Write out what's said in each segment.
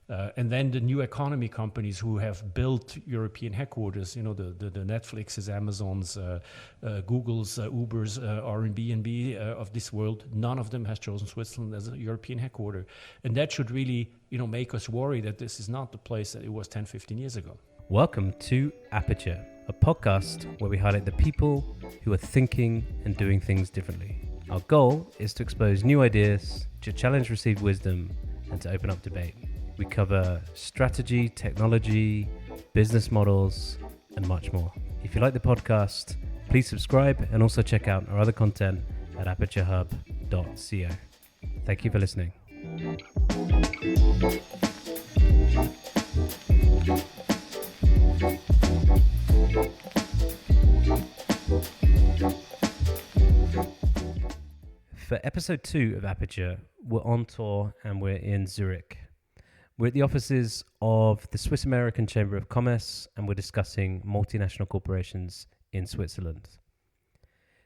And then the new economy companies who have built European headquarters, the Netflixes, Amazons, Googles, Ubers, Airbnb of this world, none of them has chosen Switzerland as a European headquarter. And that should really, make us worry that this is not the place that it was 10, 15 years ago. Welcome to Aperture, a podcast where we highlight the people who are thinking and doing things differently. Our goal is to expose new ideas, to challenge received wisdom, and to open up debate. We cover strategy, technology, business models, and much more. If you like the podcast, please subscribe and also check out our other content at aperturehub.co. Thank you for listening. For episode 2 of Aperture, we're on tour and we're in Zurich. We're at the offices of the Swiss American Chamber of Commerce and we're discussing multinational corporations in Switzerland.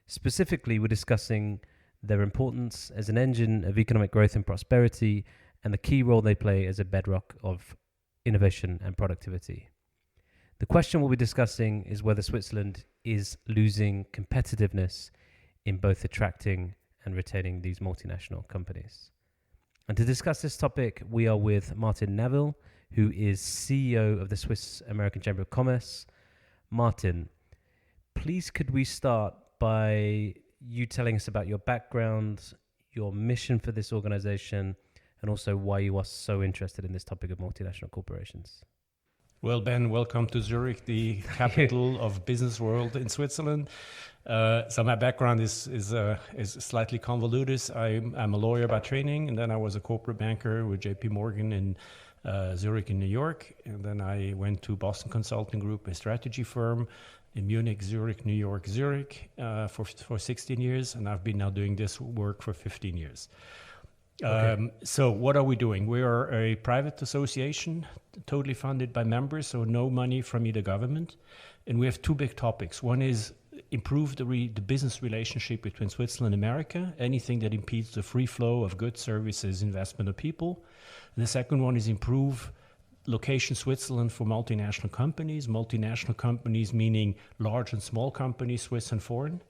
Specifically, we're discussing their importance as an engine of economic growth and prosperity and the key role they play as a bedrock of innovation and productivity. The question we'll be discussing is whether Switzerland is losing competitiveness in both attracting and retaining these multinational companies. And to discuss this topic, we are with Martin Naville, who is CEO of the Swiss American Chamber of Commerce. Martin, please could we start by you telling us about your background, your mission for this organization, and also why you are so interested in this topic of multinational corporations? Well, Ben, welcome to Zurich, the capital of business world in Switzerland. So my background is slightly convoluted. I'm a lawyer by training, and then I was a corporate banker with JP Morgan in Zurich in New York. And then I went to Boston Consulting Group, a strategy firm in Munich, Zurich, New York, Zurich for 16 years. And I've been now doing this work for 15 years. Okay. So what are we doing? We are a private association, totally funded by members, so no money from either government. And we have two big topics. One is improve the business relationship between Switzerland and America, anything that impedes the free flow of goods, services, investment of people. And the second one is improve location Switzerland for multinational companies meaning large and small companies, Swiss and foreign.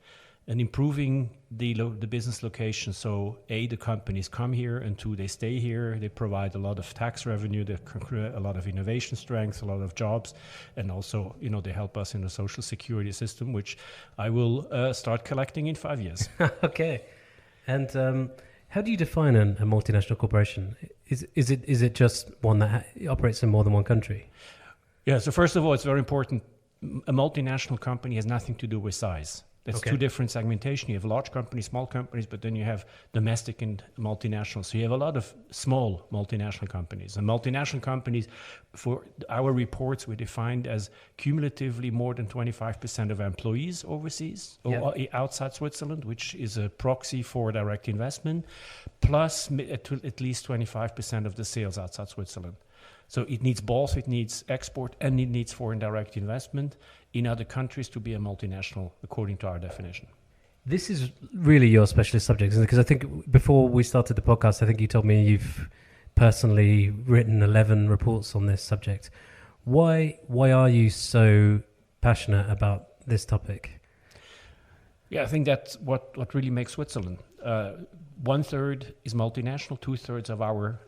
And improving the business location. So A, the companies come here, and 2, they stay here. They provide a lot of tax revenue, they create a lot of innovation strength, a lot of jobs, and also, they help us in the social security system, which I will start collecting in 5 years. Okay. And how do you define a multinational corporation? Is it just one that operates in more than one country? Yeah, so first of all, it's very important. A multinational company has nothing to do with size. That's okay. Two different segmentation. You have large companies, small companies, but then you have domestic and multinational. So you have a lot of small multinational companies. And multinational companies, for our reports, we defined as cumulatively more than 25% of employees overseas or outside Switzerland, which is a proxy for direct investment, plus at least 25% of the sales outside Switzerland. So it needs both. It needs export and it needs foreign direct investment in other countries to be a multinational, according to our definition. This is really your specialist subject, isn't it? Because I think before we started the podcast, I think you told me you've personally written 11 reports on this subject. Why are you so passionate about this topic? Yeah, I think that's what really makes Switzerland. 1/3 is multinational, 2/3 of our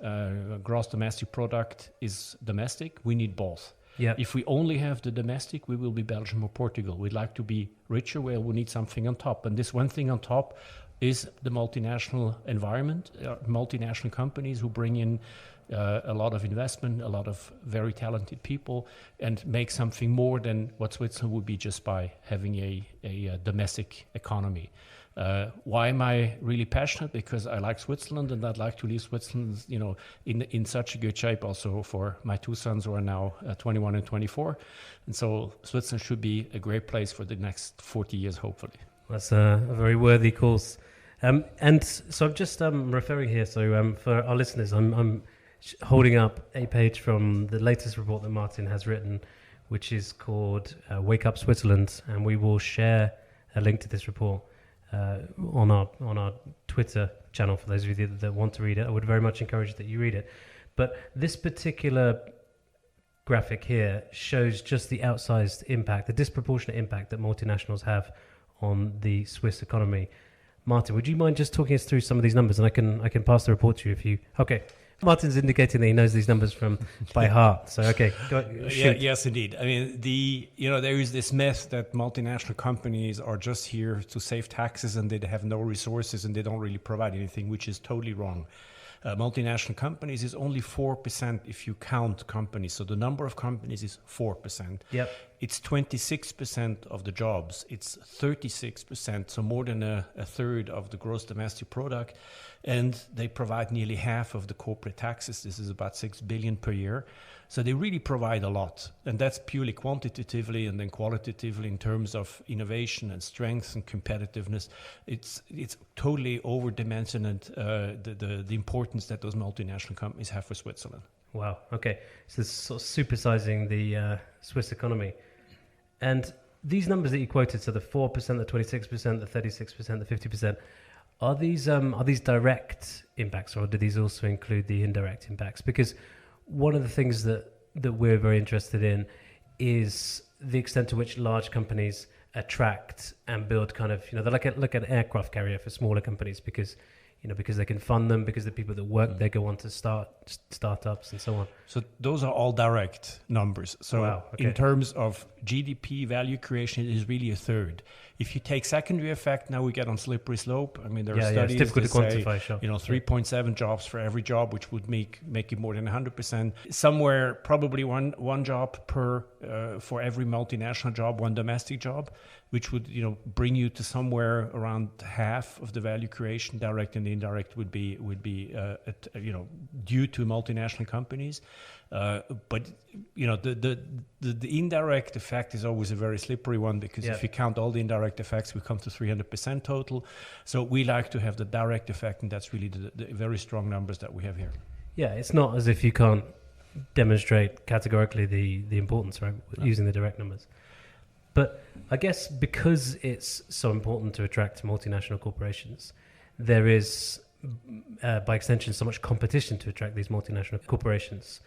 gross domestic product is domestic. We need both. Yeah. If we only have the domestic, we will be Belgium or Portugal. We'd like to be richer, well, we need something on top. And this one thing on top is the multinational environment, multinational companies who bring in a lot of investment, a lot of very talented people, and make something more than what Switzerland would be just by having a domestic economy. Why am I really passionate? Because I like Switzerland and I'd like to leave Switzerland, in such a good shape also for my two sons who are now 21 and 24. And so Switzerland should be a great place for the next 40 years, hopefully. That's a very worthy cause. And so I'm just referring here. So for our listeners, I'm holding up a page from the latest report that Martin has written, which is called Wake Up Switzerland. And we will share a link to this report on our Twitter channel for those of you that want to read it. I would very much encourage that you read it. But this particular graphic here shows just the outsized impact, the disproportionate impact that multinationals have on the Swiss economy. Martin, would you mind just talking us through some of these numbers, and I can pass the report to you if you. Okay, Martin's indicating that he knows these numbers from by heart. So okay, yes, indeed. I mean, there is this myth that multinational companies are just here to save taxes and they have no resources and they don't really provide anything, which is totally wrong. Multinational companies is only 4% if you count companies. So the number of companies is 4%. Yep. It's 26% of the jobs. It's 36%, so more than a third of the gross domestic product. And they provide nearly half of the corporate taxes. This is about 6 billion per year. So they really provide a lot. And that's purely quantitatively, and then qualitatively in terms of innovation and strength and competitiveness. It's totally overdimensioned the importance that those multinational companies have for Switzerland. Wow. Okay. So it's sort of supersizing the Swiss economy. And these numbers that you quoted, so the 4%, the 26%, the 36%, the 50%, are these direct impacts, or do these also include the indirect impacts? Because one of the things that we're very interested in is the extent to which large companies attract and build kind of, they're like an aircraft carrier for smaller companies because they can fund them, because the people that work there go on to start startups and so on. So those are all direct numbers. So wow, okay. In terms of GDP value creation, it is really a third. If you take secondary effect, now we get on slippery slope. I mean, there are studies it's difficult that to say, quantify, sure. 3.7 jobs for every job, which would make it more than 100%. Somewhere, probably one job per for every multinational job, one domestic job, which would bring you to somewhere around half of the value creation. Direct and indirect would be due to multinational companies. But the indirect effect is always a very slippery one, because if you count all the indirect effects, we come to 300% total. So we like to have the direct effect, and that's really the very strong numbers that we have here. Yeah, it's not as if you can't demonstrate categorically the importance, right, using the direct numbers. But I guess because it's so important to attract multinational corporations, there is, by extension, so much competition to attract these multinational corporations.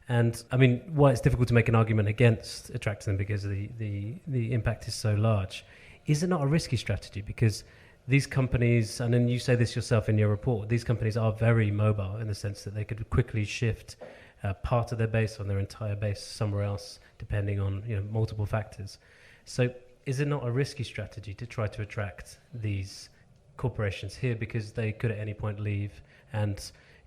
And I mean, why it's difficult to make an argument against attracting them, because the impact is so large. Is it not a risky strategy? Because these companies, and then you say this yourself in your report, these companies are very mobile in the sense that they could quickly shift part of their base or their entire base somewhere else, depending on multiple factors. So is it not a risky strategy to try to attract these corporations here, because they could at any point leave? And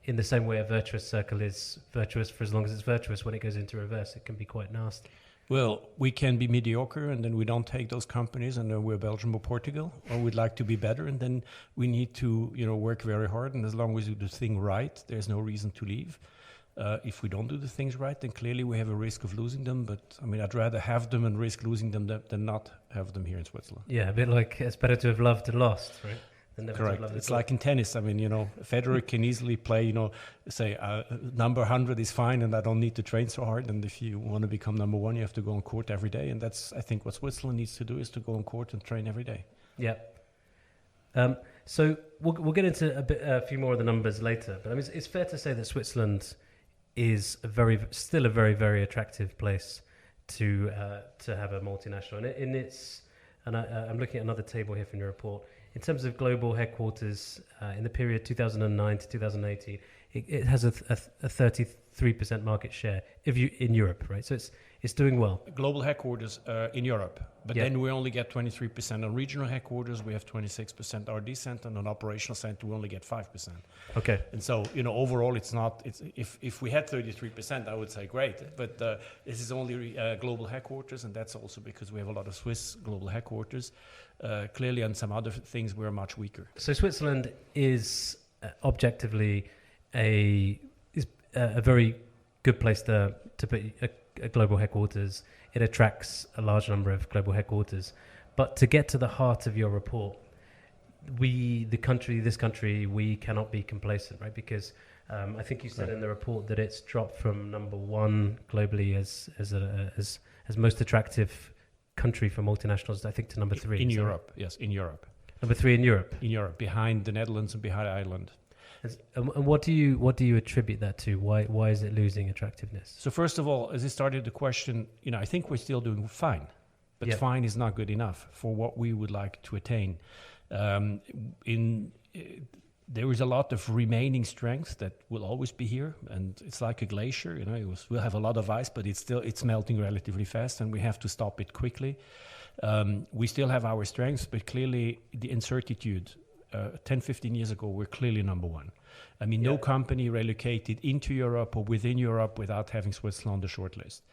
in the same way a virtuous circle is virtuous for as long as it's virtuous, when it goes into reverse, it can be quite nasty. Well, we can be mediocre, and then we don't take those companies, and then we're Belgium or Portugal, or we'd like to be better, and then we need to work very hard. And as long as we do the thing right, there's no reason to leave. If we don't do the things right, then clearly we have a risk of losing them. But I mean, I'd rather have them and risk losing them than not have them here in Switzerland. Yeah, a bit like it's better to have loved and lost, right? Correct. It's like in tennis. I mean, Federer can easily play, say number 100 is fine, and I don't need to train so hard. And if you want to become number one, you have to go on court every day. And that's, I think, what Switzerland needs to do, is to go on court and train every day. Yeah. So we'll get into a few more of the numbers later. But I mean, it's fair to say that Switzerland is still a very, very attractive place to have a multinational. And I'm looking at another table here from your report. In terms of global headquarters, in the period 2009 to 2018, it has a 33% market share in Europe, right? So it's doing well. Global headquarters in Europe, but then we only get 23%. On regional headquarters, we have 26%. R&D center, and on operational center, we only get 5%. Okay. And so, overall, it's if we had 33%, I would say great. But this is only global headquarters, and that's also because we have a lot of Swiss global headquarters. Clearly, on some other things, we're much weaker. So Switzerland is objectively a very good place to put a global headquarters. It attracts a large number of global headquarters. But to get to the heart of your report, this country, we cannot be complacent, right? Because I think you said in the report that it's dropped from number one globally as most attractive country for multinationals, I think, to number 3. In Europe, yes, in Europe. Number 3 in Europe? In Europe, behind the Netherlands and behind Ireland. And what do you attribute that to? Why is it losing attractiveness? So first of all, as I started the question, I think we're still doing fine, but Yeah. fine is not good enough for what we would like to attain. Um, in There is a lot of remaining strength that will always be here, and it's like a glacier. We'll have a lot of ice, but it's melting relatively fast, and we have to stop it quickly. We still have our strengths, but clearly the incertitude. 10, 15 years ago, we're clearly number one. I mean, no company relocated into Europe or within Europe without having Switzerland on the short list.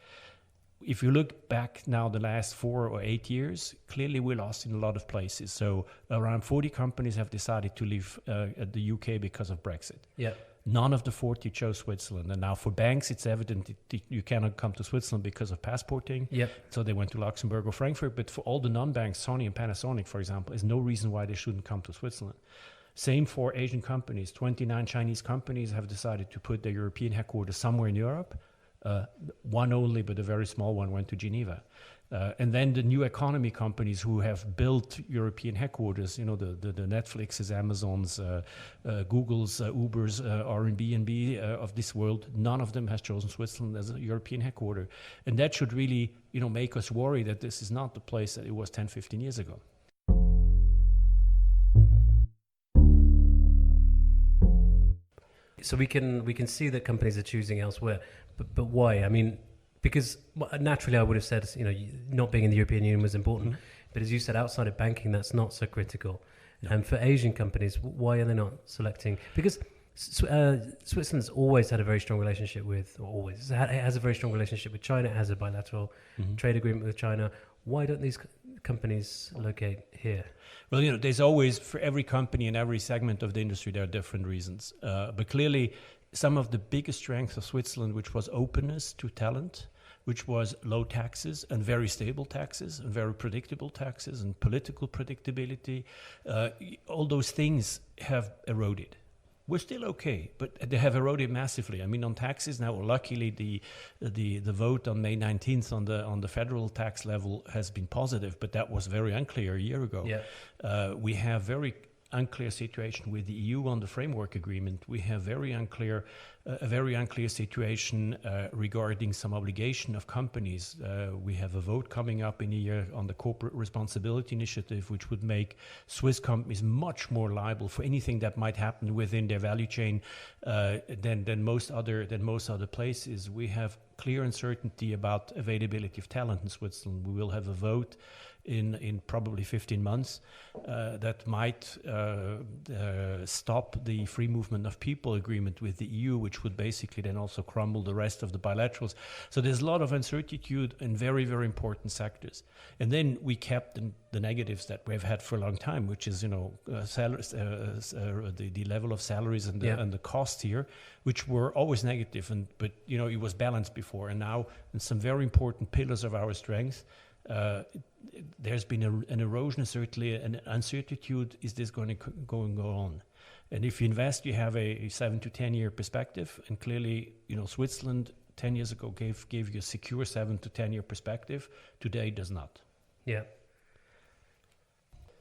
If you look back now the last 4 or 8 years, clearly we lost in a lot of places. So around 40 companies have decided to leave the UK because of Brexit. Yeah. None of the 40 chose Switzerland. And now for banks, it's evident that you cannot come to Switzerland because of passporting. Yep. So they went to Luxembourg or Frankfurt. But for all the non-banks, Sony and Panasonic, for example, is no reason why they shouldn't come to Switzerland. Same for Asian companies. 29 Chinese companies have decided to put their European headquarters somewhere in Europe. One only, but a very small one, went to Geneva. And then the new economy companies who have built European headquarters, the Netflixes, Amazons, Googles, Ubers, Airbnb of this world, none of them has chosen Switzerland as a European headquarter. And that should really, make us worry that this is not the place that it was 10, 15 years ago. So we can see that companies are choosing elsewhere, but why? I mean, because naturally I would have said, not being in the European Union was important, but as you said, outside of banking, that's not so critical. No. And for Asian companies, why are they not selecting? Because Switzerland's always had a very strong relationship with, it has a very strong relationship with China. It has a bilateral trade agreement with China. Why don't these companies locate here? Well, there's always, for every company in every segment of the industry, there are different reasons. But clearly, some of the biggest strengths of Switzerland, which was openness to talent, which was low taxes and very stable taxes and very predictable taxes and political predictability, all those things have eroded. We're still okay, but they have eroded massively. I mean, on taxes now, luckily the vote on May 19th on the federal tax level has been positive, but that was very unclear a year ago. Yeah. We have very unclear situation with the EU on the framework agreement. We have a very unclear situation regarding some obligation of companies. We have a vote coming up in a year on the corporate responsibility initiative, which would make Swiss companies much more liable for anything that might happen within their value chain than most other places. We have clear uncertainty about availability of talent in Switzerland. We will have a vote in probably 15 months that might stop the free movement of people agreement with the EU, which would basically then also crumble the rest of the bilaterals. So there's a lot of uncertainty in very, very important sectors. And then we kept the negatives that we've had for a long time, which is, salaries, the level of salaries and the cost here, which were always negative. But it was balanced before. And now in some very important pillars of our strength, there's been an erosion, certainly an uncertainty. Is this going to go on? And if you invest, you have a 7 to 10 year perspective. And clearly, Switzerland 10 years ago gave you a secure 7 to 10 year perspective. Today it does not. Yeah.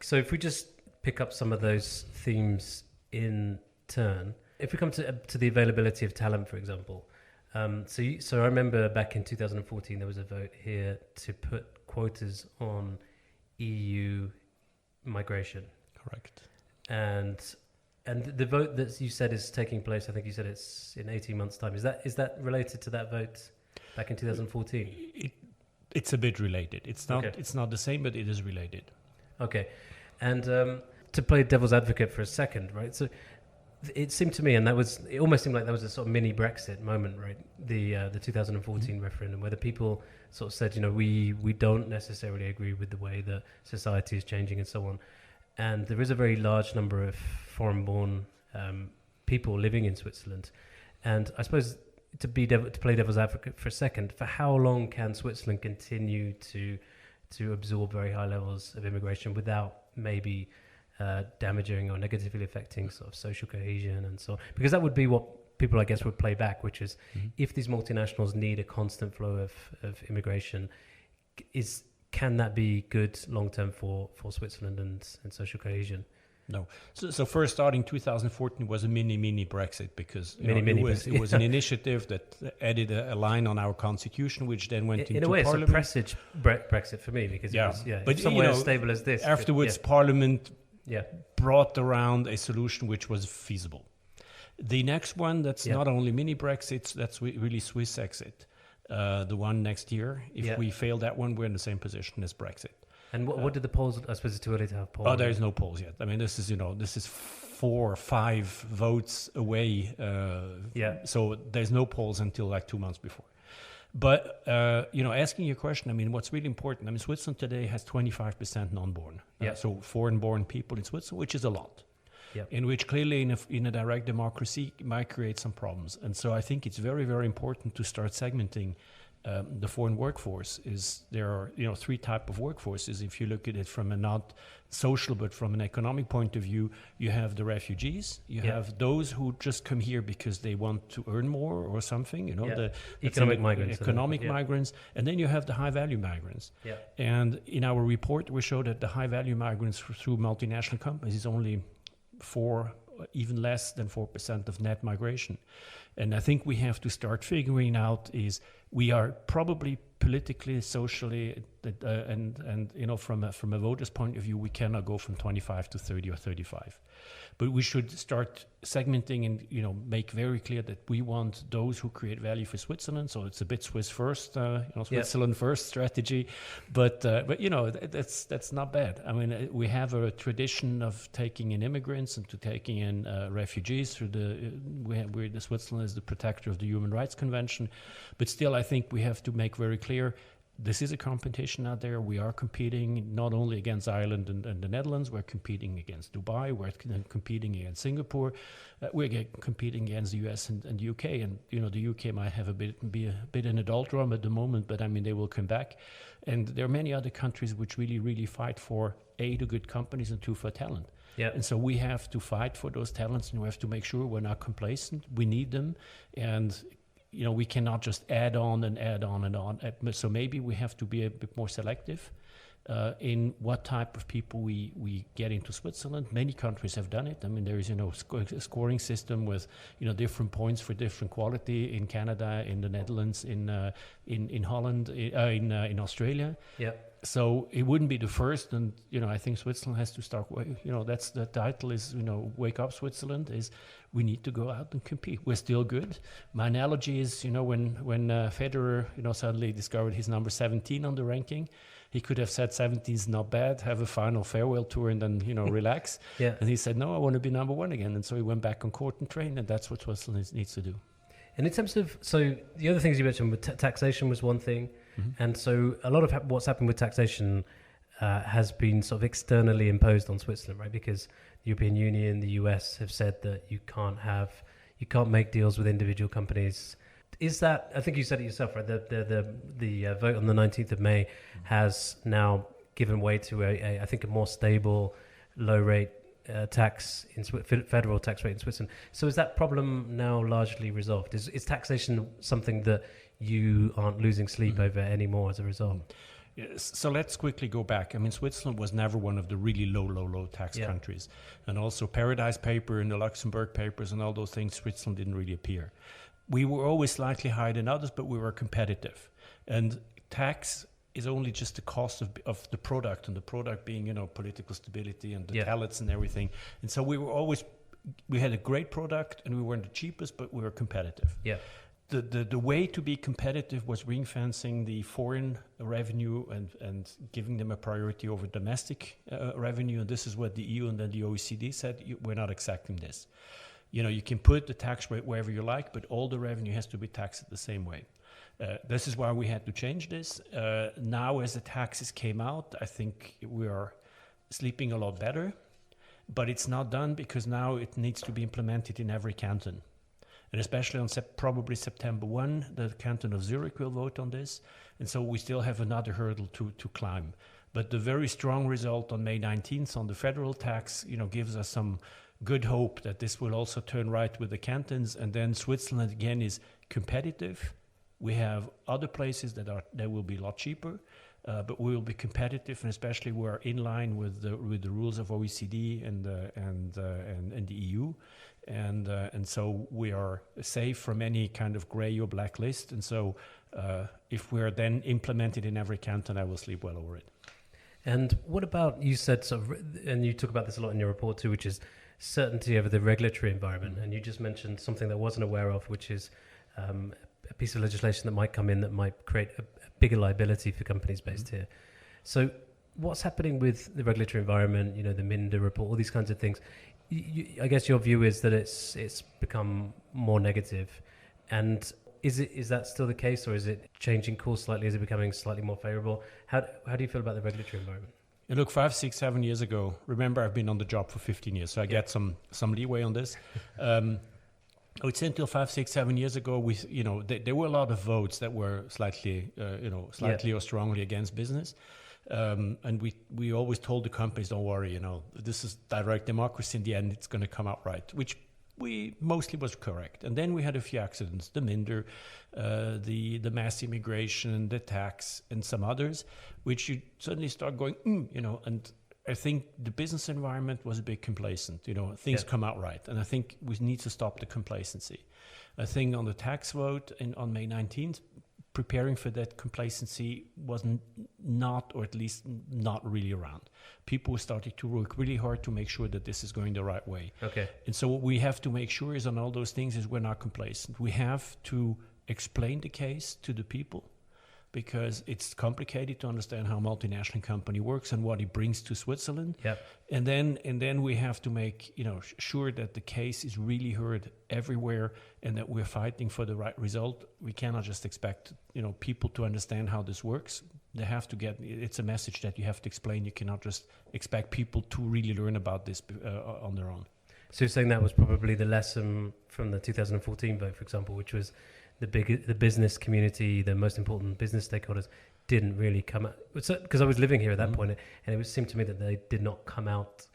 So if we just pick up some of those themes in turn, if we come to the availability of talent, for example. So I remember back in 2014, there was a vote here to put quotas on EU migration. Correct. And the vote that you said is taking place, I think you said it's in 18 months' time. Is that related to that vote back in 2014? It's a bit related. It's not the same, but it is related. Okay. And to play devil's advocate for a second, right? So it seemed to me, and it almost seemed like that was a sort of mini Brexit moment, right? The 2014 referendum, where the people sort of said, we don't necessarily agree with the way that society is changing and so on. And there is a very large number of foreign-born people living in Switzerland. And I suppose to play devil's advocate for a second, for how long can Switzerland continue to absorb very high levels of immigration without maybe damaging or negatively affecting sort of social cohesion and so on? Because that would be what people, I guess, would play back, which is if these multinationals need a constant flow of immigration, can that be good long term for Switzerland and social cohesion? No. So first, starting 2014 was a mini Brexit because Brexit. it was an initiative that added a line on our constitution, which then went into in a way, Parliament. it's a presage Brexit for me because it was but somewhere as stable as this. Afterwards, Parliament brought around a solution which was feasible. The next one, that's not only mini Brexits, that's really Swiss exit. The one next year, if we fail that one, we're in the same position as Brexit. And what did the polls? I suppose it's too early to have polls. Oh, there is no polls yet. I mean, this is 4 or 5 votes away. So there's no polls until like 2 months before. But asking your question, I mean, what's really important? I mean, Switzerland today has 25% non-born. So foreign-born people in Switzerland, which is a lot. In which clearly in a direct democracy might create some problems. And so I think it's very, very important to start segmenting the foreign workforce. There are 3 types of workforces. If you look at it from a not social but from an economic point of view, you have the refugees, you have those who just come here because they want to earn more or something, the economic migrants, and then you have the high value migrants. And in our report we show that the high value migrants through multinational companies is only even less than 4% of net migration. And I think we have to start figuring out is we are probably politically, socially, and from a voter's point of view, we cannot go from 25 to 30 or 35. But we should start segmenting and make very clear that we want those who create value for Switzerland. So it's a bit Swiss first, Switzerland first strategy, but that's not bad. I mean, we have a tradition of taking in immigrants and to taking in refugees through the Switzerland is the protector of the Human Rights Convention, but still I think we have to make very clear this is a competition out there. We are competing not only against Ireland and the Netherlands, we're competing against Dubai, we're competing against Singapore, we're competing against the US and the UK. And, the UK might have be a bit in a doldrum at the moment, but I mean, they will come back. And there are many other countries which really, really fight for A, the good companies, and 2, for talent. And so we have to fight for those talents and we have to make sure we're not complacent. We need them. And we cannot just add on and add on and on. So maybe we have to be a bit more selective in what type of people we get into Switzerland. Many countries have done it. I mean, there is a scoring system with different points for different quality in Canada, in the Netherlands, in Holland, in Australia. So it wouldn't be the first, and I think Switzerland has to start. That's the title is Wake Up Switzerland. Is we need to go out and compete. We're still good. My analogy is when Federer suddenly discovered his number 17 on the ranking, he could have said 17 is not bad, have a final farewell tour, and then relax. And he said no, I want to be number 1 again, and so he went back on court and trained, and that's what Switzerland needs to do. And in terms of the other things you mentioned, with taxation was one thing. And so a lot of what's happened with taxation has been sort of externally imposed on Switzerland, right? Because the European Union, the US have said that you can't make deals with individual companies. Is that, I think you said it yourself, right? The vote on the 19th of May has now given way to I think a more stable, low rate tax in federal tax rate in Switzerland. So is that problem now largely resolved? Is taxation something that you aren't losing sleep over anymore as a result? Yes. So let's quickly go back. I mean, Switzerland was never one of the really low tax countries. And also Paradise Paper and the Luxembourg Papers and all those things, Switzerland didn't really appear. We were always slightly higher than others, but we were competitive. And tax is only just the cost of the product, and the product being, political stability and the talents and everything. And so we had a great product and we weren't the cheapest, but we were competitive. The way to be competitive was ring-fencing the foreign revenue and giving them a priority over domestic revenue. And this is what the EU and then the OECD said, we're not accepting this. You can put the tax rate wherever you like, but all the revenue has to be taxed the same way. This is why we had to change this. Now, as the taxes came out, I think we are sleeping a lot better, but it's not done because now it needs to be implemented in every canton. And especially on probably September 1, the canton of Zurich will vote on this. And so we still have another hurdle to climb. But the very strong result on May 19th on the federal tax, gives us some good hope that this will also turn right with the cantons. And then Switzerland again is competitive. We have other places that will be a lot cheaper. but we will be competitive, and especially we are in line with the rules of OECD and the EU, and so we are safe from any kind of gray or black list. And so if we are then implemented in every canton, I will sleep well over it. And what about, you said sort of, and you talk about this a lot in your report too, which is certainty over the regulatory environment. And you just mentioned something that I wasn't aware of, which is a piece of legislation that might come in that might create a bigger liability for companies based here. So what's happening with the regulatory environment, you know, the Minder report, all these kinds of things? I guess your view is that it's become more negative. And is that still the case, or is it changing course slightly? Is it becoming slightly more favorable? How do you feel about the regulatory environment? And look, 5, 6, 7 years ago, remember I've been on the job for 15 years, so I get some leeway on this. I would say until 5, 6, 7 years ago, there were a lot of votes that were slightly or strongly against business. And we always told the companies, don't worry, this is direct democracy. In the end, it's going to come out right, which we mostly was correct. And then we had a few accidents, the Minder, the mass immigration, the tax, and some others, which you suddenly start going, and I think the business environment was a bit complacent. Things come out right. And I think we need to stop the complacency. I think on the tax vote on May 19th, preparing for that complacency was not, or at least not really around. People started to work really hard to make sure that this is going the right way. Okay. And so what we have to make sure is on all those things is we're not complacent. We have to explain the case to the people, because it's complicated to understand how a multinational company works and what it brings to Switzerland. Yep. And then we have to make sure that the case is really heard everywhere and that we're fighting for the right result. We cannot just expect people to understand how this works. They have to it's a message that you have to explain. You cannot just expect people to really learn about this on their own. So you're saying that was probably the lesson from the 2014 vote, for example, which was the business community, the most important business stakeholders didn't really come out. Because I was living here at that point, and it seemed to me that they did not come out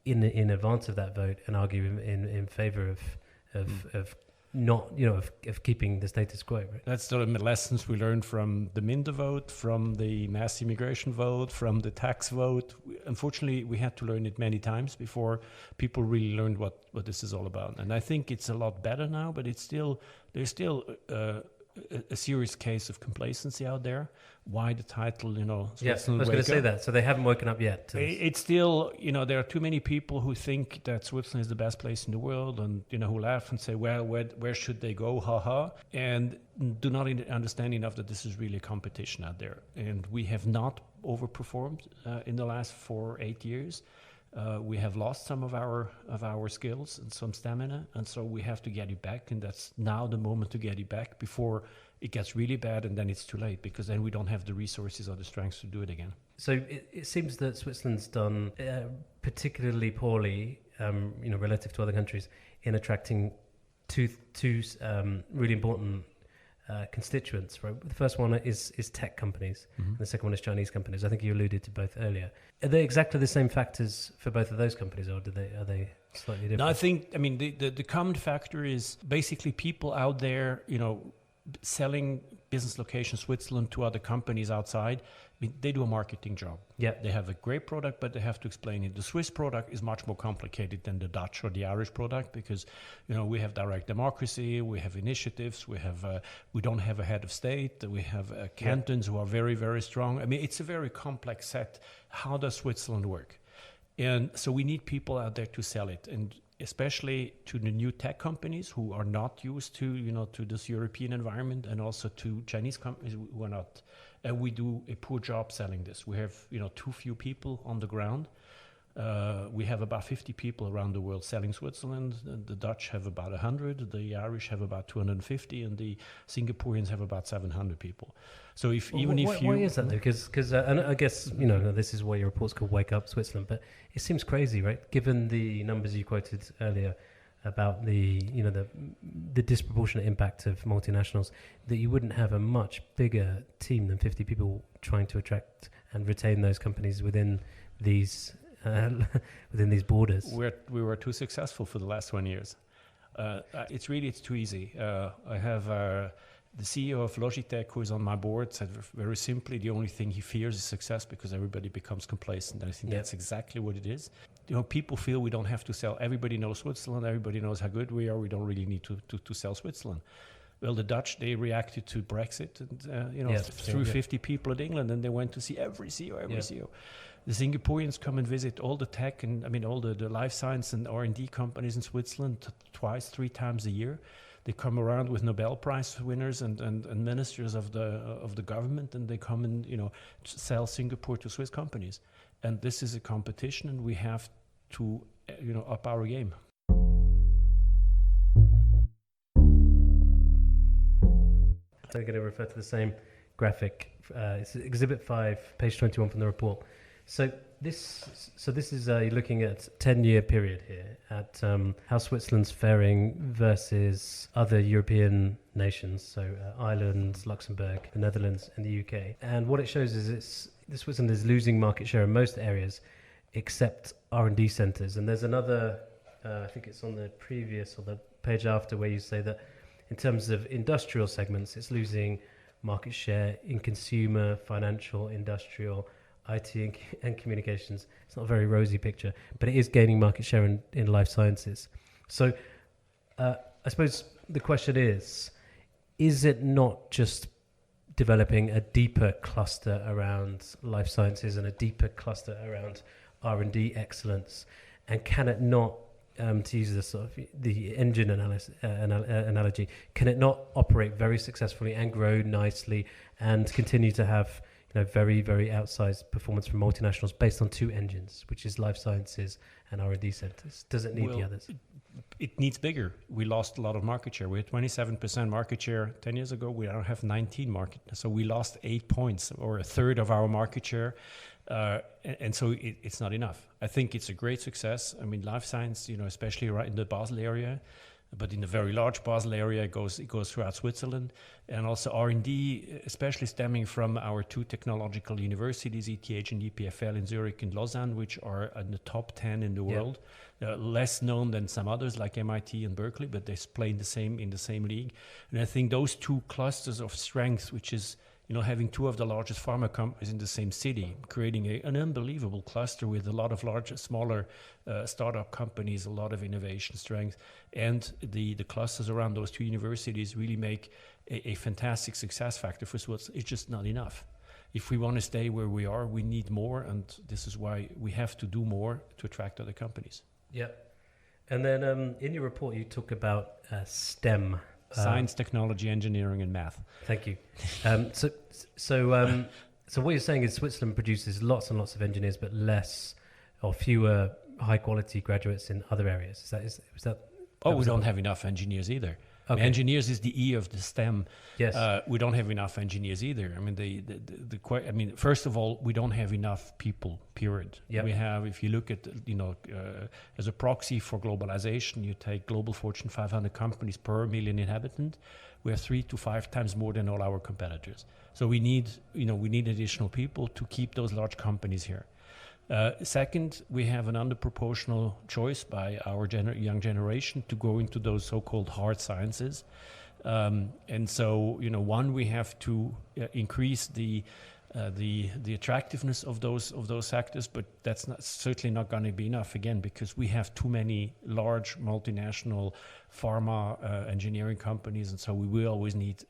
in advance of that vote and argue in favor of not, of keeping the status quo, right? That's the lessons we learned from the Minder vote, from the mass immigration vote, from the tax vote. Unfortunately, we had to learn it many times before people really learned what this is all about. And I think it's a lot better now, but there's still a serious case of complacency out there. Why the title, Switzerland I was going to say that. So they haven't woken up yet. It's still, there are too many people who think that Switzerland is the best place in the world, and who laugh and say, well, where should they go? Ha ha. And do not understand enough that this is really a competition out there. And we have not overperformed in the last 4-8 years. We have lost some of our skills and some stamina, and so we have to get it back. And that's now the moment to get it back before it gets really bad, and then it's too late, because then we don't have the resources or the strength to do it again. So it seems that Switzerland's done particularly poorly, relative to other countries, in attracting two really important constituents, right? The first one is tech companies, and the second one is Chinese companies. I think you alluded to both earlier. Are they exactly the same factors for both of those companies, or are they slightly different? No, I think, the common factor is basically people out there, selling business location Switzerland to other companies outside. They do a marketing job. Yeah, they have a great product, but they have to explain it. The Swiss product is much more complicated than the Dutch or the Irish product, because we have direct democracy, we have initiatives, we don't have a head of state, we have cantons who are very, very strong. It's a very complex set. How does Switzerland work? And so we need people out there to sell it, and especially to the new tech companies who are not used to to this European environment, and also to Chinese companies who are not. We do a poor job selling this. We have too few people on the ground. We have about 50 people around the world selling Switzerland. The Dutch have about 100, the Irish have about 250, and the Singaporeans have about 700 people. So why is that though? Because and I guess this is why your report's called "Wake Up Switzerland," but it seems crazy, right? Given the numbers you quoted earlier about the disproportionate impact of multinationals, that you wouldn't have a much bigger team than 50 people trying to attract and retain those companies within these borders. We were too successful for the last 20 years. It's too easy. I have The CEO of Logitech, who is on my board, said very simply, the only thing he fears is success because everybody becomes complacent. And I think that's exactly what it is. People feel we don't have to sell. Everybody knows Switzerland. Everybody knows how good we are. We don't really need to sell Switzerland. Well, the Dutch, they reacted to Brexit and, threw 50 people at England, and they went to see every CEO. The Singaporeans come and visit all the tech and all the life science and R&D companies in Switzerland twice, 3 times a year. They come around with Nobel Prize winners and ministers of the government, and they come and sell Singapore to Swiss companies. And this is a competition, and we have to up our game. I'm going to refer to the same graphic. It's Exhibit 5, page 21 from the report. So this is you're looking at 10-year period here at how Switzerland's faring versus other European nations, so Ireland, Luxembourg, the Netherlands, and the UK. And what it shows is Switzerland is losing market share in most areas except R&D centres. And there's another, I think it's on the previous or the page after, where you say that in terms of industrial segments, it's losing market share in consumer, financial, industrial, IT and communications. It's not a very rosy picture, but it is gaining market share in life sciences. So I suppose the question is it not just developing a deeper cluster around life sciences and a deeper cluster around R&D excellence? And can it not, to use the engine analogy, can it not operate very successfully and grow nicely and continue to have very, very outsized performance from multinationals based on 2 engines, which is life sciences and R&D centers? Does it need the others? It needs bigger. We lost a lot of market share. We had 27% market share 10 years ago. We now have 19 market. So we lost 8 points, or a third of our market share. And so it's not enough. I think it's a great success. Life science, especially right in the Basel area, but in the very large Basel area, it goes throughout Switzerland. And also R&D, especially stemming from our 2 technological universities, ETH and EPFL in Zurich and Lausanne, which are in the top 10 in the world. Less known than some others like MIT and Berkeley, but they play in the same league. And I think those 2 clusters of strength, which is having 2 of the largest pharma companies in the same city, creating an unbelievable cluster with a lot of larger, smaller startup companies, a lot of innovation strength, and the clusters around those 2 universities really make a fantastic success factor for Switzerland. It's just not enough. If we want to stay where we are, we need more, and this is why we have to do more to attract other companies. Yeah. And then in your report, you talk about STEM. Science, technology, engineering, and math. Thank you. So what you're saying is Switzerland produces lots and lots of engineers, but less or fewer high-quality graduates in other areas. Is that? We don't have enough engineers either. Okay. Engineers is the E of the STEM. Yes. We don't have enough engineers either. First of all, we don't have enough people, period. Yep. We have, if you look at, as a proxy for globalization, you take global Fortune 500 companies per million inhabitant. We have 3 to 5 times more than all our competitors. So we need additional people to keep those large companies here. Second, we have an underproportional choice by our young generation to go into those so-called hard sciences. And so, we have to increase the attractiveness of those sectors, but that's certainly not going to be enough, again, because we have too many large multinational pharma engineering companies, and so we will always need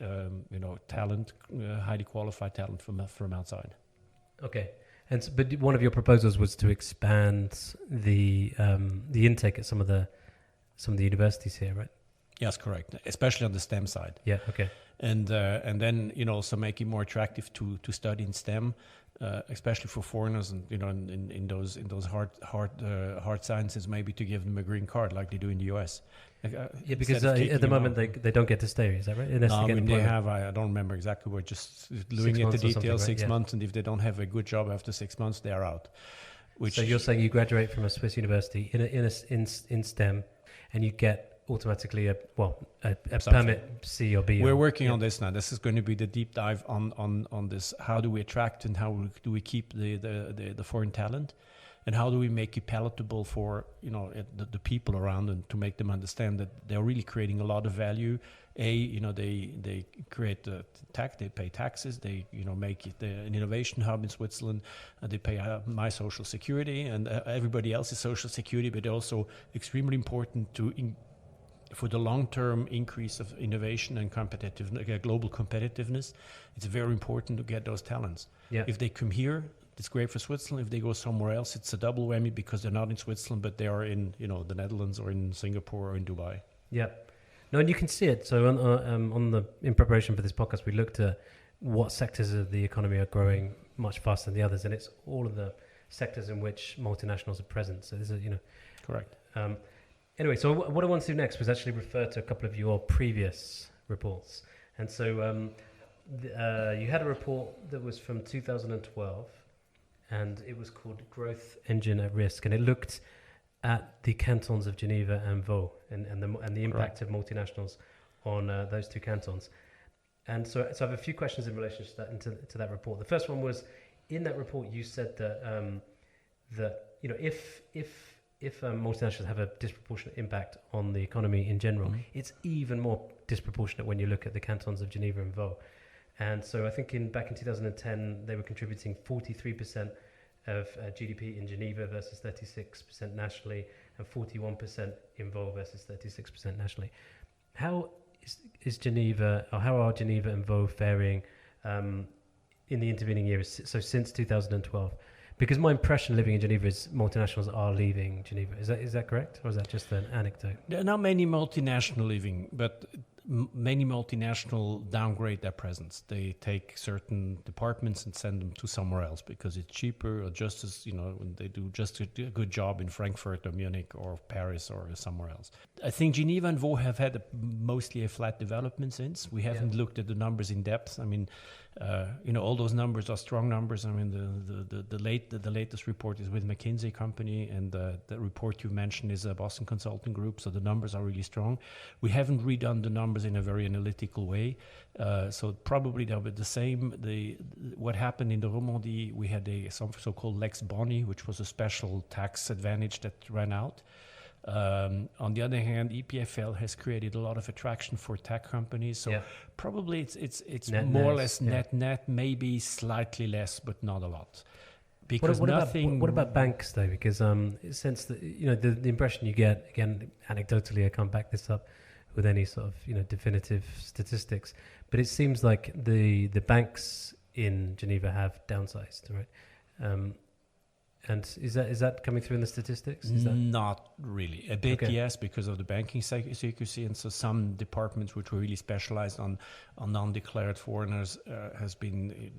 talent, highly qualified talent from outside. Okay. But one of your proposals was to expand the intake at some of the universities here, right? Yes, correct. Especially on the STEM side. Yeah. Okay. And then also make it more attractive to study in STEM, especially for foreigners, and in those hard sciences, maybe to give them a green card like they do in the US. Because at the moment they don't get to stay. Is that right? They have. I don't remember exactly. We're just looking at the details. 6 months, and if they don't have a good job after 6 months, they are out. So you're saying you graduate from a Swiss university in STEM, and you get automatically a permit C or B. We're working on this now. This is going to be the deep dive on this. How do we attract and how do we keep the foreign talent, and how do we make it palatable for the people around, and to make them understand that they're really creating a lot of value They create the tax, they pay taxes, they make it an innovation hub in Switzerland, they pay my social security and everybody else's social security, but also extremely important for the long-term increase of innovation and global competitiveness. It's very important to get those talents. Yeah. If they come here, it's great for Switzerland. If they go somewhere else, it's a double whammy because they're not in Switzerland, but they are in the Netherlands or in Singapore or in Dubai. Yeah. No, and you can see it. So in preparation for this podcast, we looked at what sectors of the economy are growing much faster than the others, and it's all of the sectors in which multinationals are present. So this is Correct. Anyway, so what I want to do next was actually refer to a couple of your previous reports. And so you had a report that was from 2012, and it was called Growth Engine at Risk, and it looked at the cantons of Geneva and Vaud and the impact of multinationals on those two cantons. And so I have a few questions in relation to that, to that report. The first one was, in that report you said that if multinationals have a disproportionate impact on the economy in general, it's even more disproportionate when you look at the cantons of Geneva and Vaud. And so I think back in 2010, they were contributing 43% of GDP in Geneva versus 36% nationally, and 41% in Vaud versus 36% nationally. How is Geneva, or how are Geneva and Vaud faring in the intervening years, so since 2012? Because my impression living in Geneva is multinationals are leaving Geneva. Is that correct, or is that just an anecdote? There are not many multinational leaving, but many multinational downgrade their presence. They take certain departments and send them to somewhere else because it's cheaper, or just as when they do just a good job in Frankfurt or Munich or Paris or somewhere else. I think Geneva and Vaud have had mostly a flat development since. We haven't looked at the numbers in depth. I mean, all those numbers are strong numbers. I mean, the latest report is with McKinsey company, and the report you mentioned is a Boston Consulting Group. So the numbers are really strong. We haven't redone the numbers in a very analytical way. So probably they'll be the same. What happened in the Romandie, we had some so-called Lex Boni, which was a special tax advantage that ran out. On the other hand, EPFL has created a lot of attraction for tech companies. So probably it's more or less net, maybe slightly less, but not a lot. Because what about banks though? Because since the impression you get, again, anecdotally, I can't back this up with any sort of definitive statistics, but it seems like the banks in Geneva have downsized, right? And is that coming through in the statistics? Not really. A bit, yes, because of the banking secrecy, and so some departments which were really specialized on non-declared foreigners has been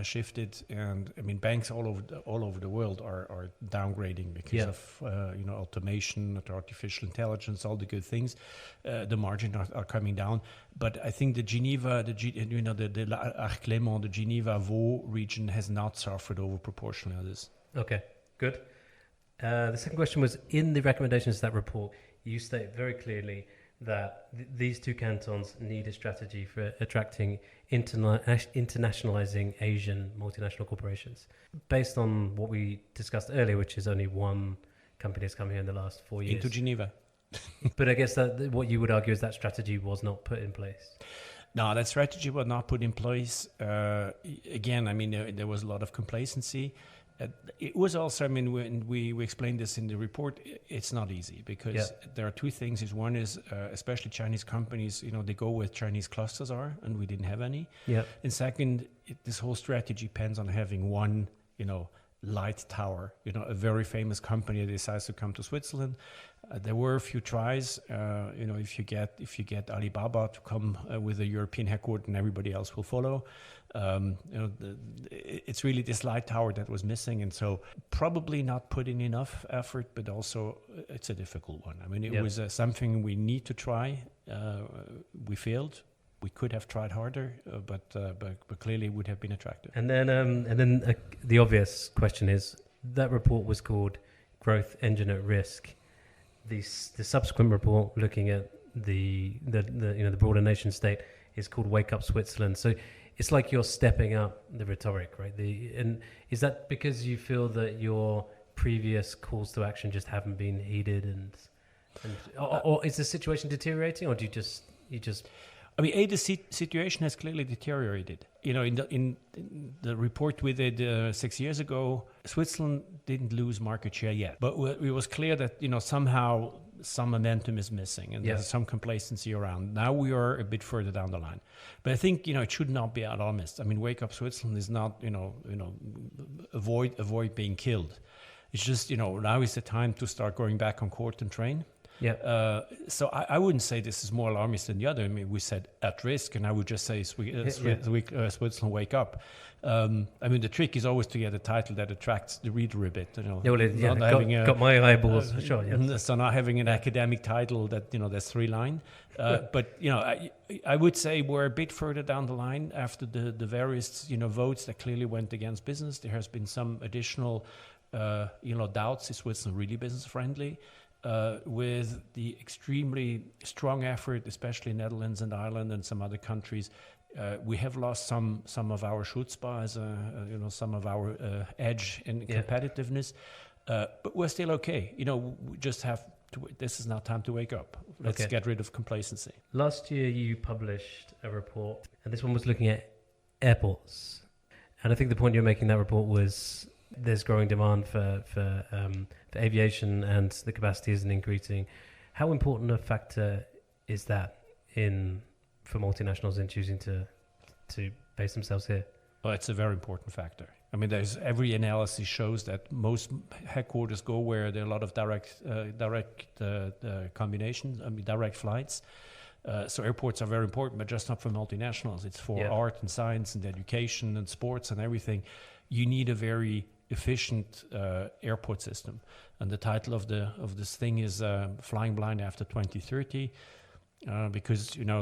shifted. And I mean, banks all over the world are downgrading because of automation, artificial intelligence, all the good things. The margins are coming down. But I think the Geneva, the Arc Clément, the Geneva Vaud region has not suffered over proportionally on this. Okay, good. The second question was, in the recommendations of that report, you state very clearly that these two cantons need a strategy for attracting internationalizing Asian multinational corporations. Based on what we discussed earlier, which is only one company has come here in the last 4 years. Into Geneva. But I guess that what you would argue is that strategy was not put in place. No, that strategy was not put in place. Again, I mean, there was a lot of complacency. It was also, I mean, when we explained this in the report, it's not easy because there are two things. One is, especially Chinese companies, they go where Chinese clusters are, and we didn't have any. Yeah. And second, this whole strategy depends on having one, light tower, a very famous company that decides to come to Switzerland. There were a few tries, if you get Alibaba to come with a European headquarters, and everybody else will follow. It's really this light tower that was missing, and so probably not putting enough effort, but also it's a difficult one. I mean, it was something we need to try. We failed. We could have tried harder, but clearly it would have been attractive. And then the obvious question is, that report was called Growth Engine at Risk. The subsequent report looking at the broader nation state is called Wake Up Switzerland. So it's like you're stepping up the rhetoric, right? And is that because you feel that your previous calls to action just haven't been heeded, or is the situation deteriorating, or do you just I mean, the situation has clearly deteriorated. You know, in the report we did 6 years ago, Switzerland didn't lose market share yet, but it was clear that, you know, somehow some momentum is missing and there's some complacency around. Now we are a bit further down the line, but I think, you know, it should not be alarmist. I mean, Wake Up Switzerland is not, avoid being killed. It's just, you know, now is the time to start going back on court and train. Yeah. So I wouldn't say this is more alarmist than the other. I mean, we said at risk, and I would just say Switzerland Wake Up. I mean, the trick is always to get a title that attracts the reader a bit. You know, got my eyeballs for sure. Yeah. So not having an academic title that, you know, there's 3 line. But, you know, I would say we're a bit further down the line after the various, you know, votes that clearly went against business. There has been some additional, doubts. Is Switzerland really business friendly? With the extremely strong effort, especially Netherlands and Ireland and some other countries, we have lost some of our Schutzbar, some of our edge in competitiveness, but we're still okay. You know, we just have to. This is now time to wake up. Let's get rid of complacency. Last year, you published a report, and this one was looking at airports. And I think the point you're making in that report was there's growing demand for aviation and the capacity isn't increasing. How important a factor is that for multinationals in choosing to base themselves here? Well, it's a very important factor. I mean, every analysis shows that most headquarters go where there are a lot of direct combinations. I mean, direct flights. So airports are very important, but just not for multinationals. It's for art and science and education and sports and everything. You need a very efficient airport system, and the title of this thing is "Flying Blind After 2030," because, you know,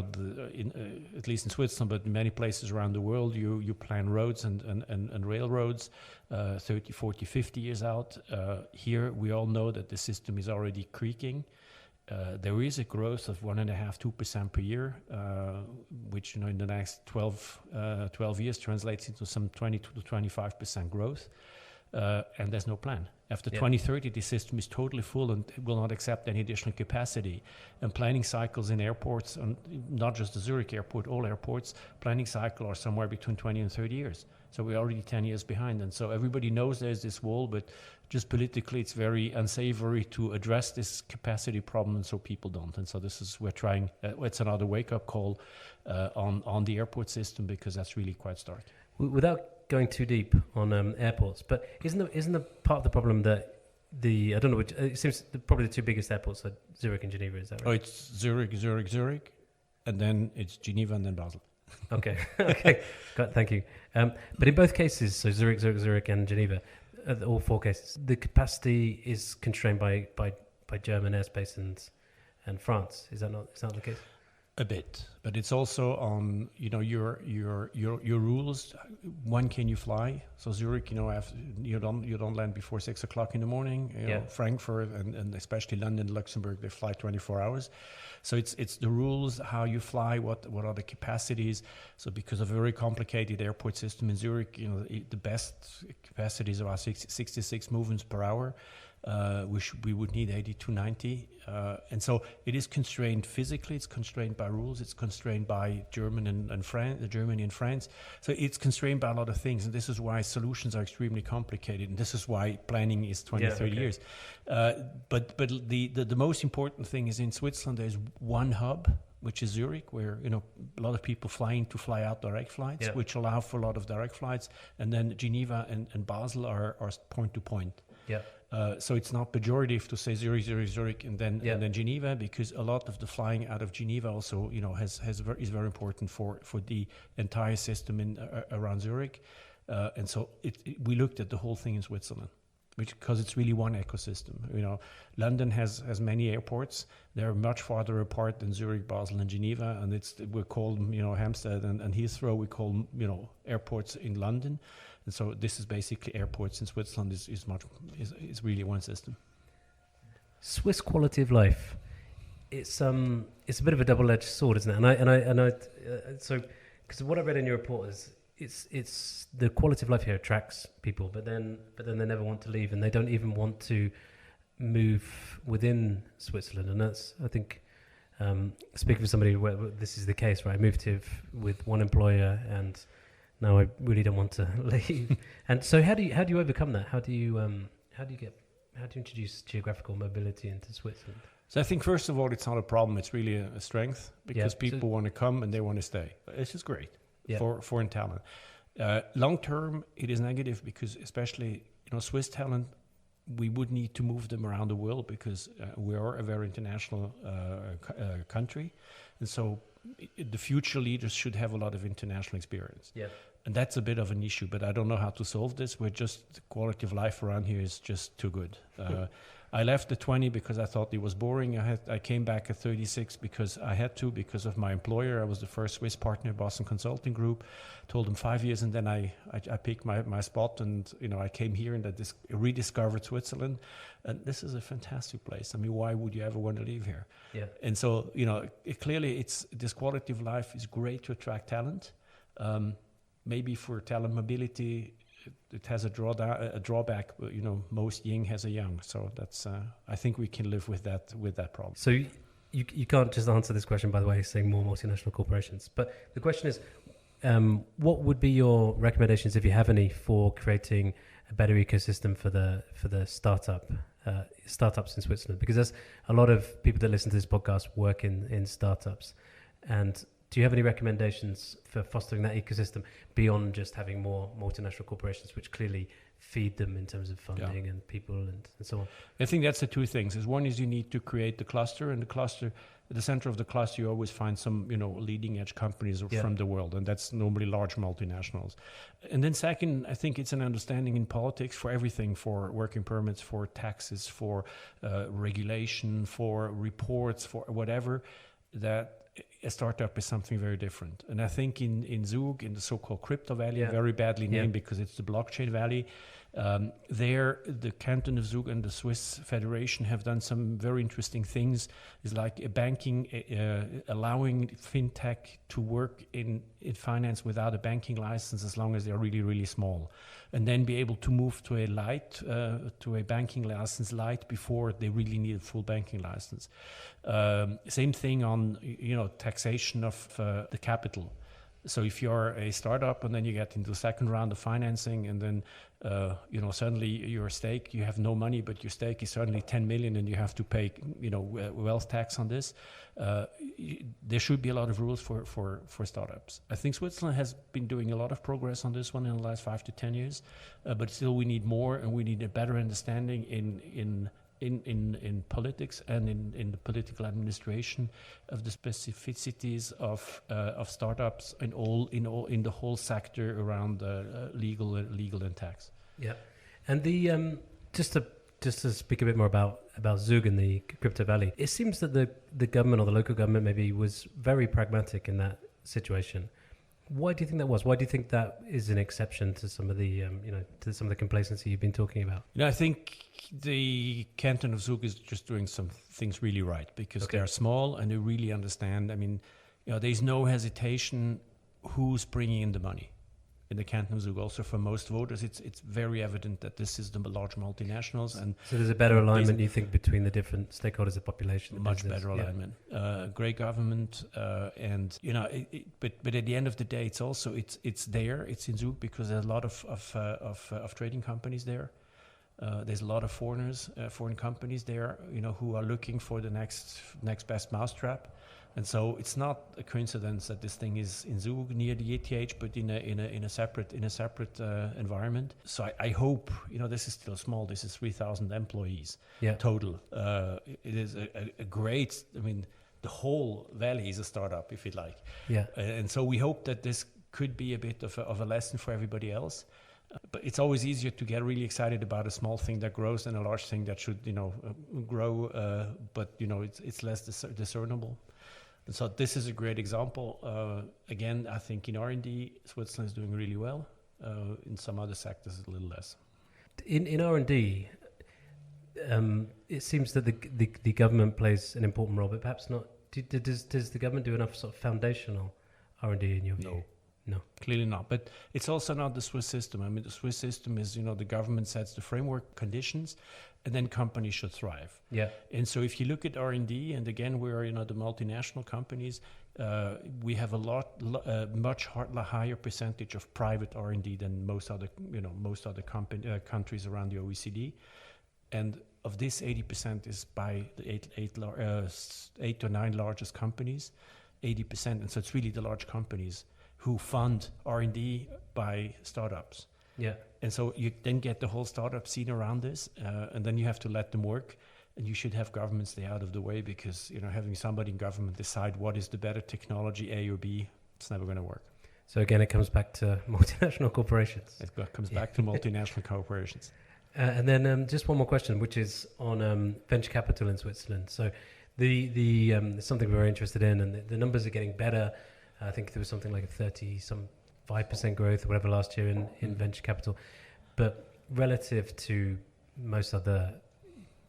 at least in Switzerland, but in many places around the world, you plan roads and railroads 30, 40, 50 years out. Here, we all know that the system is already creaking. There is a growth of 1.5–2% per year, which, you know, in the next 12 years translates into some 20 to 25% growth. And there's no plan. After 2030, the system is totally full and will not accept any additional capacity. And planning cycles in airports, and not just the Zurich airport, all airports, planning cycle are somewhere between 20 and 30 years. So we're already 10 years behind. And so everybody knows there's this wall, but just politically, it's very unsavory to address this capacity problem, and so people don't. And so we're trying, it's another wake-up call on the airport system, because that's really quite stark. Without going too deep on airports, but isn't the part of the problem that I don't know which, it seems probably the 2 biggest airports are Zurich and Geneva, is that right? Oh, it's Zurich, and then it's Geneva, and then Basel. Okay. Thank you. But in both cases, so Zurich, and Geneva, all 4 cases, the capacity is constrained by German airspace and France. Is that not the case? A bit, but it's also on, you know, your rules. When can you fly? So Zurich, you know, you don't land before 6 o'clock in the morning. You know, Frankfurt and especially London, Luxembourg, they fly 24 hours. So it's the rules, how you fly, what are the capacities. So because of a very complicated airport system in Zurich, you know, the best capacity is about 66 movements per hour. We would need 80 to 90. And so it is constrained physically, it's constrained by rules, it's constrained by Germany and France. So it's constrained by a lot of things. And this is why solutions are extremely complicated. And this is why planning is 30 years. But the most important thing is in Switzerland, there's one hub, which is Zurich, where, you know, a lot of people fly out direct flights, which allow for a lot of direct flights. And then Geneva and Basel are point to point. Yeah. So it's not pejorative to say Zurich, and then Geneva, because a lot of the flying out of Geneva also, you know, is very important for the entire system around Zurich. And so we looked at the whole thing in Switzerland, because it's really one ecosystem. You know, London has many airports. They're much farther apart than Zurich, Basel, and Geneva, and we call them, you know, Hampstead and Heathrow. We call them, you know, airports in London. And so this is basically airports in Switzerland is really one system. Swiss quality of life. It's a bit of a double-edged sword, isn't it? And I so because what I read in your report is it's the quality of life here attracts people, but then they never want to leave, and they don't even want to move within Switzerland, and that's, I think, Speaking for somebody where this is the case, right? I moved here with one employer, and now I really don't want to leave. And so, how do you overcome that? How do you introduce geographical mobility into Switzerland? So I think first of all, it's not a problem. It's really a strength because people want to come and they want to stay. It's just great for foreign talent. Long term, it is negative because especially Swiss talent, we would need to move them around the world because we are a very international country, and so the future leaders should have a lot of international experience. Yeah. And that's a bit of an issue, but I don't know how to solve this. The quality of life around here is just too good. I left at 20 because I thought it was boring. I came back at 36 because I had to, because of my employer. I was the first Swiss partner at Boston Consulting Group. Told them 5 years, and then I picked my spot, and I came here and I rediscovered Switzerland. And this is a fantastic place. I mean, why would you ever want to leave here? Yeah. And so clearly, this quality of life is great to attract talent. Maybe for talent mobility, it has a drawback. But, most yin has a yang, so that's. I think we can live with that problem. So you can't just answer this question by the way saying more multinational corporations. But the question is, what would be your recommendations, if you have any, for creating a better ecosystem for the startups in Switzerland? Because there's a lot of people that listen to this podcast work in startups, and do you have any recommendations for fostering that ecosystem beyond just having more multinational corporations, which clearly feed them in terms of funding and people and so on? I think that's the two things. One is you need to create the cluster, and at the center of the cluster, you always find some, leading edge companies from the world, and that's normally large multinationals. And then second, I think it's an understanding in politics for everything, for working permits, for taxes, for regulation, for reports, for whatever, that a startup is something very different. And I think in Zug, in the so-called crypto valley, very badly named because it's the blockchain valley, there the canton of Zug and the Swiss Federation have done some very interesting things. It's like a banking, allowing fintech to work in finance without a banking license as long as they're really, really small. And then be able to move to a banking license light before they really need a full banking license. Same thing on, taxation of the capital. So if you're a startup and then you get into the second round of financing, and then suddenly your stake, you have no money, but your stake is suddenly 10 million and you have to pay wealth tax on this. There should be a lot of rules for startups. I think Switzerland has been doing a lot of progress on this one in the last 5 to 10 years, but still we need more, and we need a better understanding in politics and in the political administration of the specificities of startups in the whole sector around legal and tax. Yeah, and the just to speak a bit more about Zug and the crypto valley, it seems that the government or the local government maybe was very pragmatic in that situation. Why do you think that was? Why do you think that is an exception to some of the to some of the complacency you've been talking about? I think the canton of Zug is just doing some things really right because they're small and they really understand. I mean, there's no hesitation who's bringing in the money. In the canton of Zug, also for most voters, it's very evident that this is the large multinationals, and so there's a better alignment, you think, between the different stakeholders of the population. Much better alignment, great government, and but at the end of the day, it's there. It's in Zug because there's a lot of trading companies there. There's a lot of foreign companies there, who are looking for the next best mousetrap. And so it's not a coincidence that this thing is in Zug near the ETH, but in a separate environment. So I hope this is still small. This is 3,000 employees total. It is a great. I mean, the whole valley is a startup, if you like. Yeah. And so we hope that this could be a bit of a lesson for everybody else. But it's always easier to get really excited about a small thing that grows than a large thing that should grow, but it's less discernible. And so this is a great example. Again, I think in R&D, Switzerland is doing really well. In some other sectors, a little less. In R&D, it seems that the government plays an important role, but perhaps not. Does the government do enough sort of foundational R&D in your view? No. Clearly not. But it's also not the Swiss system. I mean, the Swiss system is, the government sets the framework conditions, and then companies should thrive. Yeah. And so if you look at R&D, and again, we are, the multinational companies, we have much higher percentage of private R&D than most other countries around the OECD. And of this, 80% is by the eight to nine largest companies, 80%. And so it's really the large companies who fund R&D by startups. Yeah. And so you then get the whole startup scene around this, and then you have to let them work. And you should have governments stay out of the way, because having somebody in government decide what is the better technology, A or B, it's never going to work. So again, it comes back to multinational corporations. It comes back to multinational corporations. And then just one more question, which is on venture capital in Switzerland. So the something we're very interested in, and the numbers are getting better. I think there was something like a 5% growth or whatever last year in venture capital. But relative to most other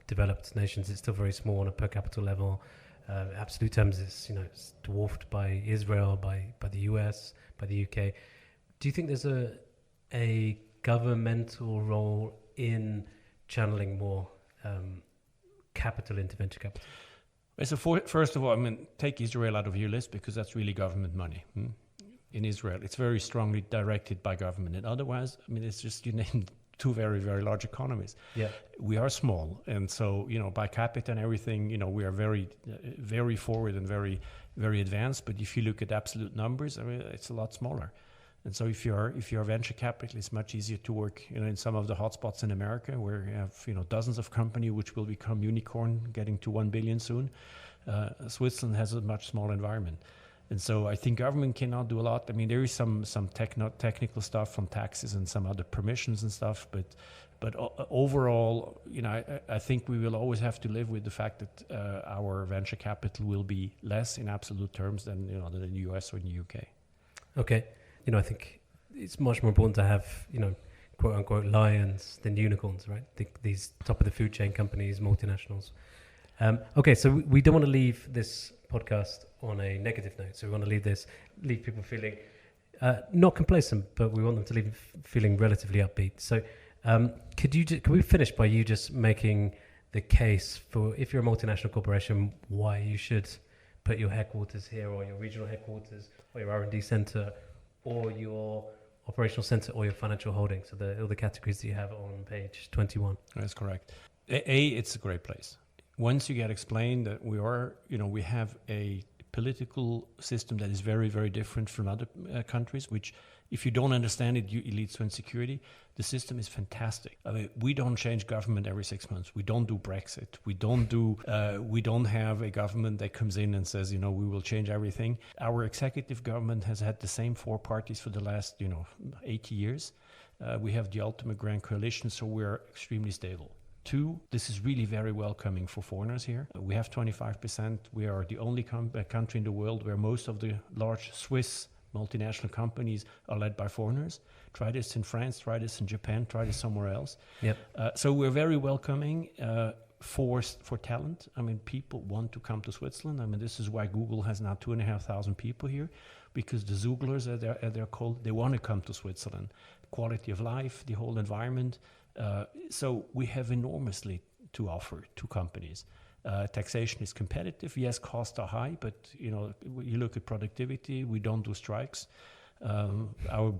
developed nations, it's still very small on a per capita level. Absolute terms, it's dwarfed by Israel, by the US, by the UK. Do you think there's a governmental role in channeling more capital into venture capital? So first of all, take Israel out of your list, because that's really government money. In Israel, it's very strongly directed by government. And otherwise, it's just, you named two very, very large economies. Yeah. We are small. And so, by capita and everything, we are very, very forward and very, very advanced. But if you look at absolute numbers, it's a lot smaller. And so if you're a venture capital, it's much easier to work, in some of the hotspots in America, where you have, dozens of companies which will become unicorn, getting to 1 billion soon. Switzerland has a much smaller environment. And so I think government cannot do a lot. There is some technical stuff from taxes and some other permissions and stuff, but overall, I think we will always have to live with the fact that our venture capital will be less in absolute terms than than in the US or in the UK. Okay. I think it's much more important to have, quote unquote lions than unicorns, right? These top of the food chain companies, multinationals. Okay, so we don't want to leave this podcast on a negative note. So we want to leave people feeling not complacent, but we want them to leave feeling relatively upbeat. So can we finish by you just making the case for, if you're a multinational corporation, why you should put your headquarters here, or your regional headquarters, or your R&D center, or your operational center, or your financial holding? So all the categories that you have on page 21. That's correct. It's a great place. Once you get explained that we have a political system that is very, very different from other countries, which, if you don't understand it, it leads to insecurity. The system is fantastic. We don't change government every 6 months. We don't do Brexit. We don't have a government that comes in and says, we will change everything. Our executive government has had the same four parties for the last, 80 years. We have the ultimate grand coalition, so we're extremely stable. Two, this is really very welcoming for foreigners here. We have 25%. We are the only country in the world where most of the large Swiss multinational companies are led by foreigners. Try this in France, try this in Japan, try this somewhere else. Yep. So we're very welcoming for talent. People want to come to Switzerland. This is why Google has now 2,500 people here, because the Zooglers, as they're called, they want to come to Switzerland. Quality of life, the whole environment. So we have enormously to offer to companies. Taxation is competitive. Yes, costs are high, but you look at productivity. We don't do strikes. Our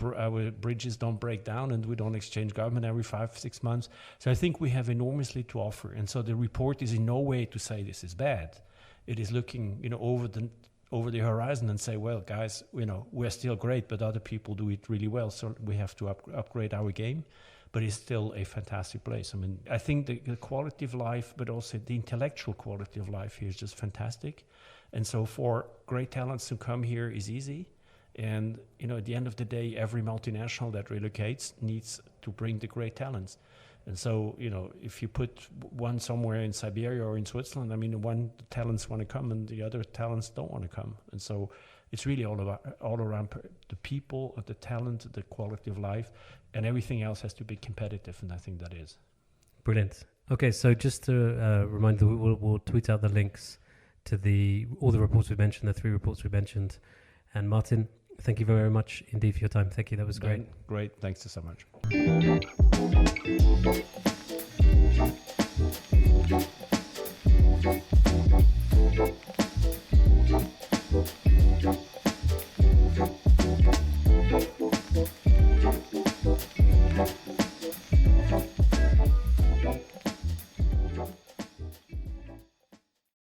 bridges don't break down, and we don't exchange government every 5-6 months. So I think we have enormously to offer. And so the report is in no way to say this is bad. It is looking over the horizon and say, well, guys, we're still great, but other people do it really well. So we have to upgrade our game. But it's still a fantastic place. I think the quality of life, but also the intellectual quality of life here is just fantastic. And so for great talents to come here is easy. And, at the end of the day, every multinational that relocates needs to bring the great talents. And so, if you put one somewhere in Siberia or in Switzerland, one talents want to come and the other talents don't want to come. And so it's really all around the people, the talent, the quality of life, and everything else has to be competitive, and I think that is. Brilliant. Okay, so just to remind you, we'll tweet out the links to all the reports we mentioned, the 3 reports we mentioned. And Martin, Thank you very much indeed for your time. Thank you. That was great. Great. Thanks so much.